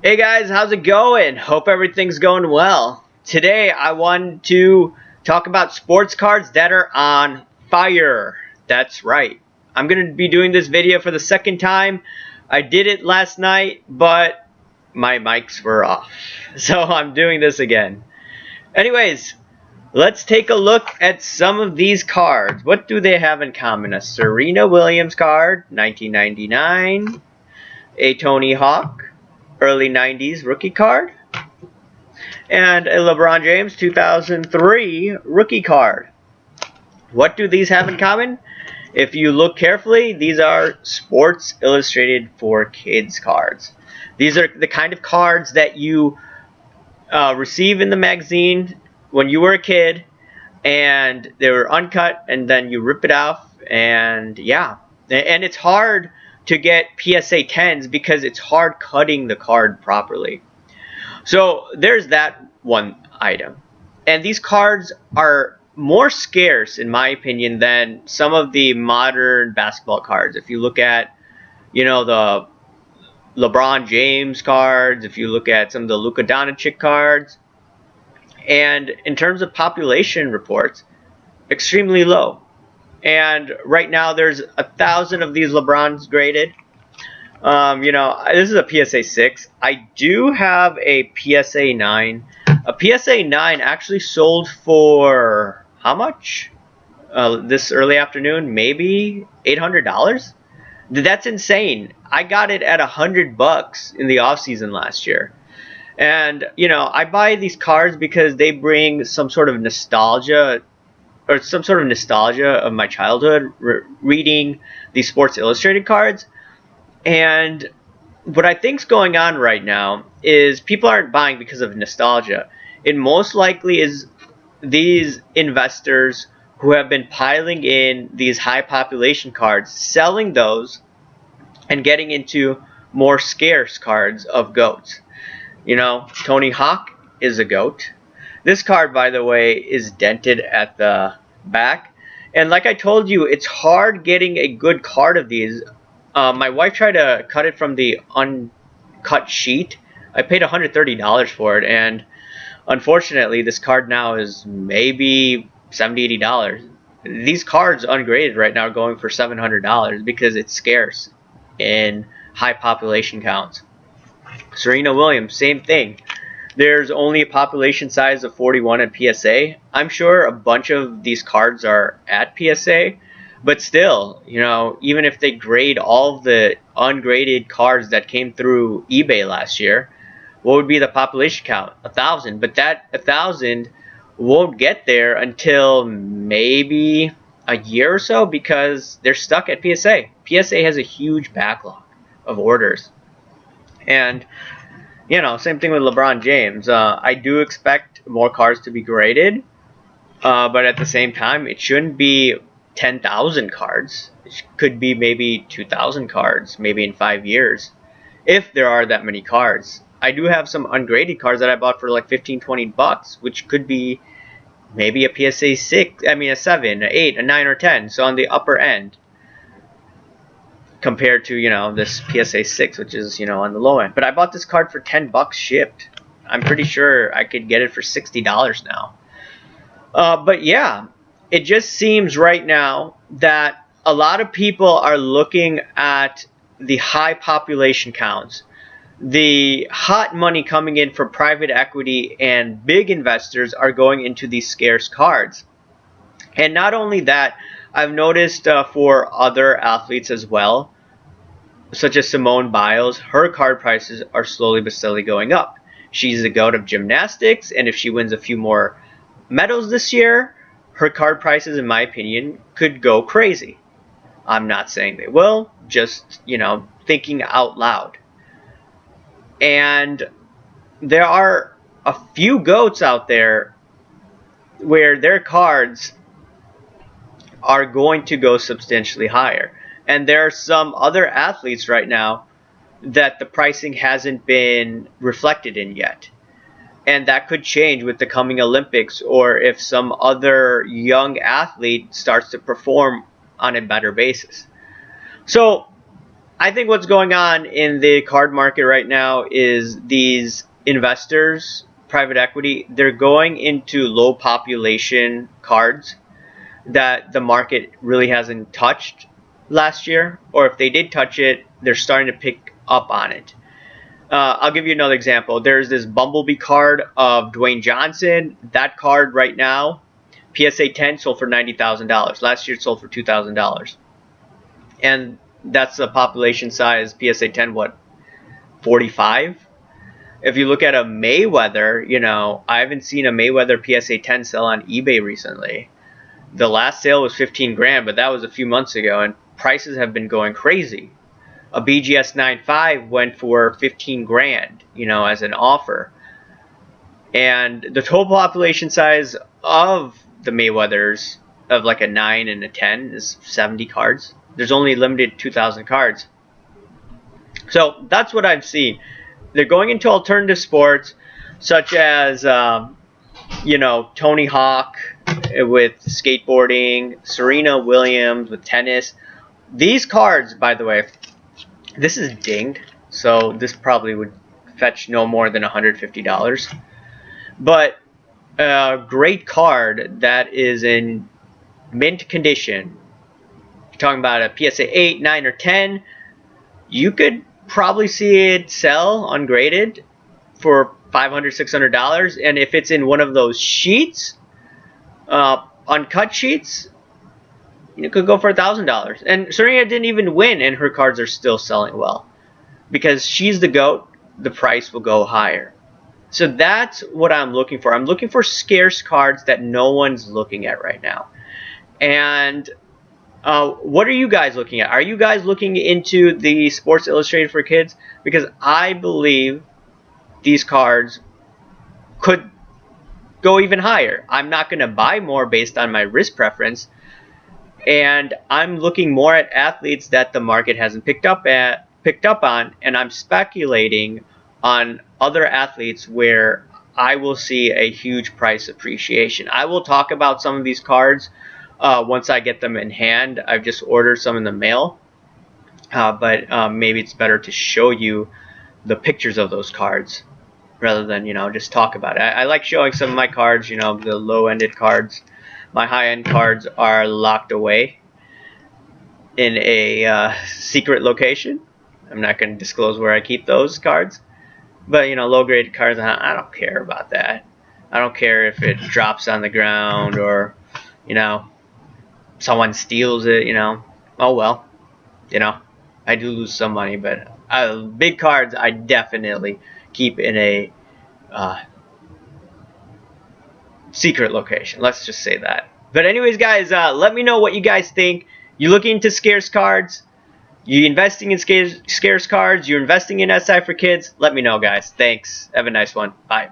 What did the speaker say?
Hey guys, how's it going? Hope everything's going well. Today I want to talk about sports cards that are on fire. That's right. I'm going to be doing this video for the second time. I did it last night, but my mics were off. So I'm doing this again. Anyways, let's take a look at some of these cards. What do they have in common? A Serena Williams card, 1999. A Tony Hawk, early 90s rookie card, and a LeBron James 2003 rookie card. What do these have in common? If you look carefully, these are Sports Illustrated for Kids cards. These are the kind of cards that you receive in the magazine when you were a kid, and they were uncut, and then you rip it off, and yeah. And it's hard to get PSA 10s because it's hard cutting the card properly. So there's that one item. And these cards are more scarce, in my opinion, than some of the modern basketball cards. If you look at, the LeBron James cards, if you look at some of the Luka Doncic cards, and in terms of population reports, extremely low. And right now there's 1,000 of these LeBrons graded. This is a PSA 6. I do have a PSA 9. A PSA 9 actually sold for how much? This early afternoon, maybe $800. That's insane. I got it at $100 in the off season last year. And I buy these cards because they bring some sort of nostalgia of my childhood reading these Sports Illustrated cards. And what I think's going on right now is people aren't buying because of nostalgia. It most likely is these investors who have been piling in these high population cards, selling those and getting into more scarce cards of GOATs. Tony Hawk is a GOAT. This card, by the way, is dented at the back. And like I told you, it's hard getting a good card of these. My wife tried to cut it from the uncut sheet. I paid $130 for it, and unfortunately, this card now is maybe $70, $80. These cards ungraded right now are going for $700 because it's scarce in high population counts. Serena Williams, same thing. There's only a population size of 41 at PSA. I'm sure a bunch of these cards are at PSA, but still, even if they grade all of the ungraded cards that came through eBay last year, what would be the population count? 1,000. But that 1,000 won't get there until maybe a year or so because they're stuck at PSA. PSA has a huge backlog of orders. And same thing with LeBron James. I do expect more cards to be graded, but at the same time, it shouldn't be 10,000 cards. It could be maybe 2,000 cards, maybe in 5 years, if there are that many cards. I do have some ungraded cards that I bought for like $15, $20, which could be maybe a PSA 6, a 7, a 8, a 9, or 10, so on the upper end. Compared to, this PSA 6, which is, on the low end. But I bought this card for $10 shipped. I'm pretty sure I could get it for $60 now. But yeah, it just seems right now that a lot of people are looking at the high population counts, the hot money coming in from private equity, and big investors are going into these scarce cards. And not only that, I've noticed for other athletes as well, such as Simone Biles, her card prices are slowly but steadily going up. She's the GOAT of gymnastics, and if she wins a few more medals this year, her card prices, in my opinion, could go crazy. I'm not saying they will, just, thinking out loud. And there are a few GOATs out there where their cards are going to go substantially higher. And there are some other athletes right now that the pricing hasn't been reflected in yet. And that could change with the coming Olympics, or if some other young athlete starts to perform on a better basis. So I think what's going on in the card market right now is these investors, private equity, they're going into low population cards that the market really hasn't touched last year, or if they did touch it, they're starting to pick up on it. I'll give you another example. There's this Bumblebee card of Dwayne Johnson. That card right now, PSA 10 sold for $90,000. Last year it sold for $2,000. And that's the population size, PSA 10, what, 45? If you look at a Mayweather, you know, I haven't seen a Mayweather PSA 10 sell on eBay recently. The last sale was 15 grand, but that was a few months ago, and prices have been going crazy. A BGS 9.5 went for 15 grand, you know, as an offer. And the total population size of the Mayweathers of like a 9 and a 10 is 70 cards. There's only limited 2,000 cards. So that's what I've seen. They're going into alternative sports such as, you know, Tony Hawk with skateboarding, Serena Williams with tennis. These cards, by the way, this is dinged, so this probably would fetch no more than $150. But a great card that is in mint condition, you're talking about a PSA 8, 9, or 10, you could probably see it sell ungraded for $500, $600. And if it's in one of those sheets, uncut sheets, you could go for $1,000. And Serena didn't even win, and her cards are still selling well. Because she's the GOAT, the price will go higher. So that's what I'm looking for. I'm looking for scarce cards that no one's looking at right now. And what are you guys looking at? Are you guys looking into the Sports Illustrated for Kids? Because I believe these cards could go even higher. I'm not going to buy more based on my risk preference. And I'm looking more at athletes that the market hasn't picked up on, and I'm speculating on other athletes where I will see a huge price appreciation. I will talk about some of these cards once I get them in hand. I've just ordered some in the mail, but maybe it's better to show you the pictures of those cards rather than, you know, just talk about it. I like showing some of my cards, you know, the low-ended cards. My high-end cards are locked away in a secret location. I'm not going to disclose where I keep those cards. But, you know, low-grade cards, I don't care about that. I don't care if it drops on the ground or, you know, someone steals it, you know. Oh, well, you know, I do lose some money. But big cards I definitely keep in a secret location. Let's just say that. But anyways, guys, let me know what you guys think. You looking into scarce cards? You investing in scarce cards? You're investing in SI for Kids? Let me know, guys. Thanks. Have a nice one. Bye.